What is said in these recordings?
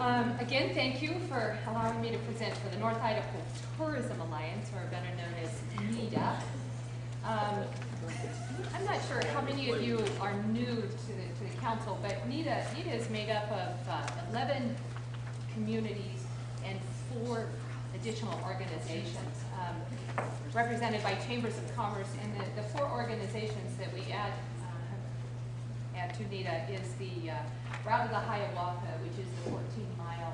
Again, thank you for allowing me to present for the North Idaho Tourism Alliance, or better known as NIDA. I'm not sure how many of you are new to the council, but NIDA is made up of 11 communities and 4 additional organizations represented by chambers of commerce. And the 4 organizations that we add to NIDA is the Route of the Hiawatha, which is the 14-mile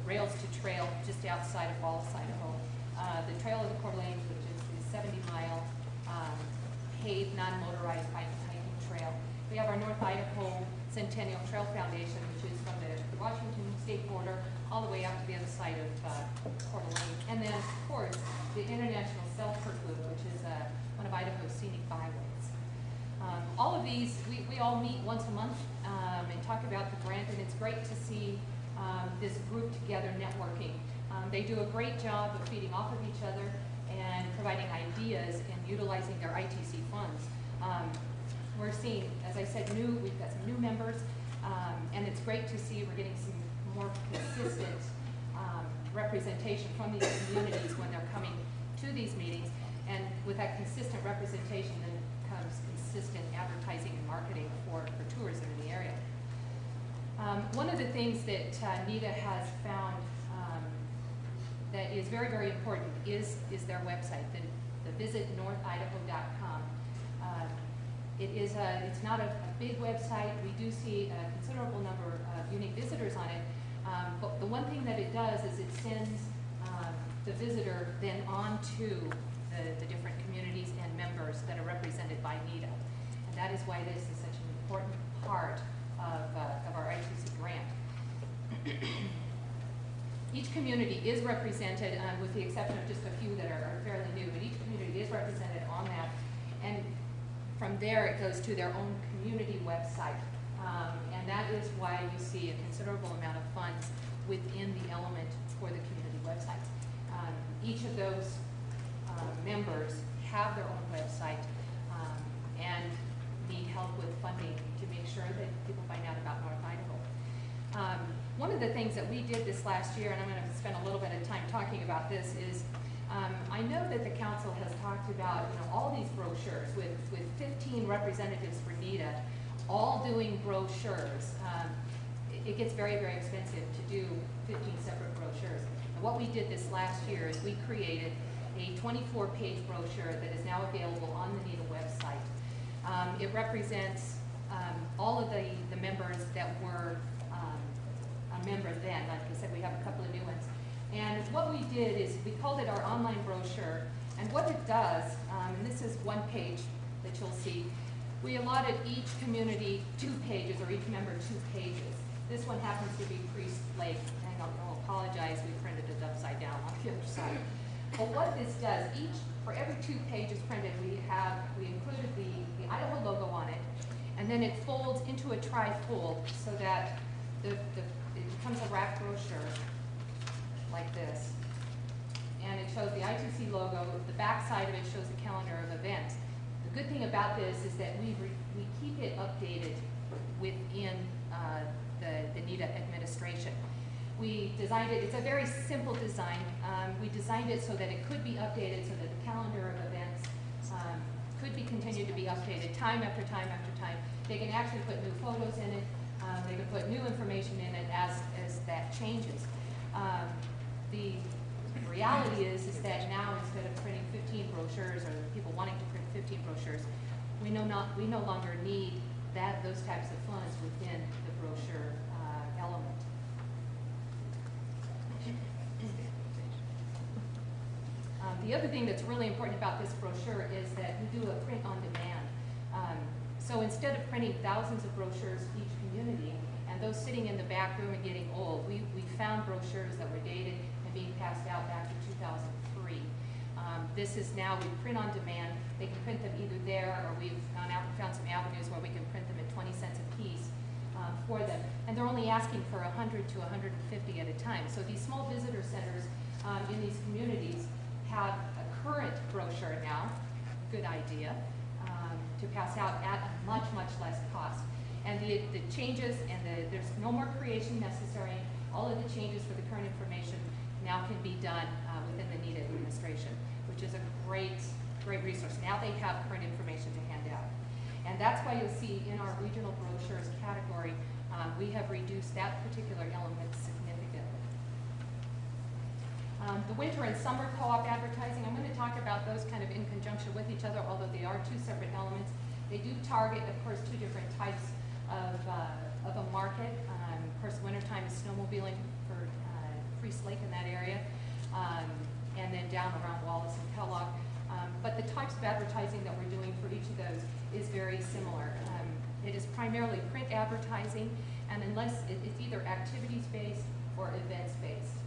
rails to trail just outside of Wallace, Idaho. The Trail of the Coeur d'Alene, which is the 70-mile paved, non-motorized hiking trail. We have our North Idaho Centennial Trail Foundation, which is from the Washington state border all the way out to the other side of Coeur d'Alene. And then, of course, the International Selkirk Loop, which is one of Idaho's scenic byways. All of these, we all meet once a month and talk about the grant, and it's great to see this group together networking. They do a great job of feeding off of each other and providing ideas and utilizing their ITC funds. We're seeing, as I said, we've got some new members, and it's great to see we're getting some more consistent representation from these communities when they're coming to these meetings. And with that consistent representation, then comes consistent advertising and marketing for tourism in the area. One of the things that NIDA has found that is very, very important is their website, the visitnorthidaho.com. It's not a big website. We do see a considerable number of unique visitors on it, but the one thing that it does is it sends the visitor then on to the different communities and members that are represented by NIDA. And that is why this is such an important part of our ITC grant. Each community is represented, with the exception of just a few that are fairly new, but each community is represented on that. And from there, it goes to their own community website. And that is why you see a considerable amount of funds within the element for the community website. Each of those members have their own website and need help with funding to make sure that people find out about North Idaho. One of the things that we did this last year, and I'm going to spend a little bit of time talking about this, is I know that the council has talked about all these brochures with 15 representatives for NIDA, all doing brochures. It gets very, very expensive to do 15 separate brochures. And what we did this last year is we created a 24-page brochure that is now available on the NIDA website. It represents all of the members that were a member then. Like I said, we have a couple of new ones. And what we did is we called it our online brochure. And what it does, and this is one page that you'll see, we allotted each community 2 pages, or each member 2 pages. This one happens to be Priest Lake, and I'll apologize, we printed it upside down on the other side. But what this does, for every 2 pages printed, we included the Idaho logo on it, and then it folds into a tri-fold so that it becomes a wrap brochure like this. And it shows the ITC logo. The back side of it shows the calendar of events. The good thing about this is that we keep it updated within the NIDA administration. We designed it, it's a very simple design. We designed it so that it could be updated, so that the calendar of events could be continued to be updated time after time after time. They can actually put new photos in it. They can put new information in it as that changes. The reality is that now, instead of printing 15 brochures, or people wanting to print 15 brochures, we no longer need those types of funds within the brochure element. The other thing that's really important about this brochure is that we do a print on demand. So instead of printing thousands of brochures each community, and those sitting in the back room and getting old, we found brochures that were dated and being passed out back to 2003. This is now, we print on demand. They can print them either there, or we've gone out and found some avenues where we can print them at 20 cents a piece for them. And they're only asking for 100 to 150 at a time. So these small visitor centers in these communities have a current brochure now, good idea, to pass out at a much, much less cost. And the changes, and there's no more creation necessary, All of the changes for the current information now can be done within the NETA administration, which is a great resource. Now they have current information to hand out. And that's why you'll see in our regional brochures category, we have reduced that particular element significantly. The winter and summer co-op advertising, I'm going to talk about those kind of in conjunction with each other, although they are two separate elements. They do target, of course, two different types of a market. Of course, wintertime is snowmobiling for Priest Lake in that area, and then down around Wallace and Kellogg. But the types of advertising that we're doing for each of those is very similar. It is primarily print advertising, and unless it's either activities-based or events-based.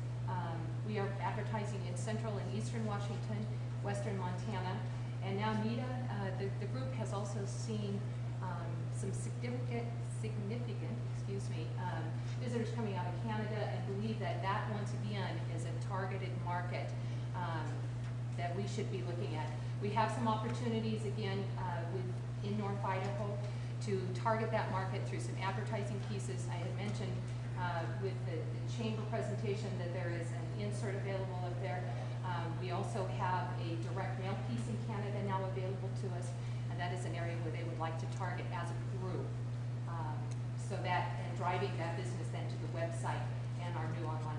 We are advertising in central and eastern Washington, western Montana, and now NETA, the group has also seen some significant visitors coming out of Canada, and believe that once again is a targeted market that we should be looking at. We have some opportunities again in North Idaho to target that market through some advertising pieces. I had mentioned with the chamber presentation that there is an insert available up there. We also have a direct mail piece in Canada now available to us, and that is an area where they would like to target as a group. So that, and driving that business then to the website and our new online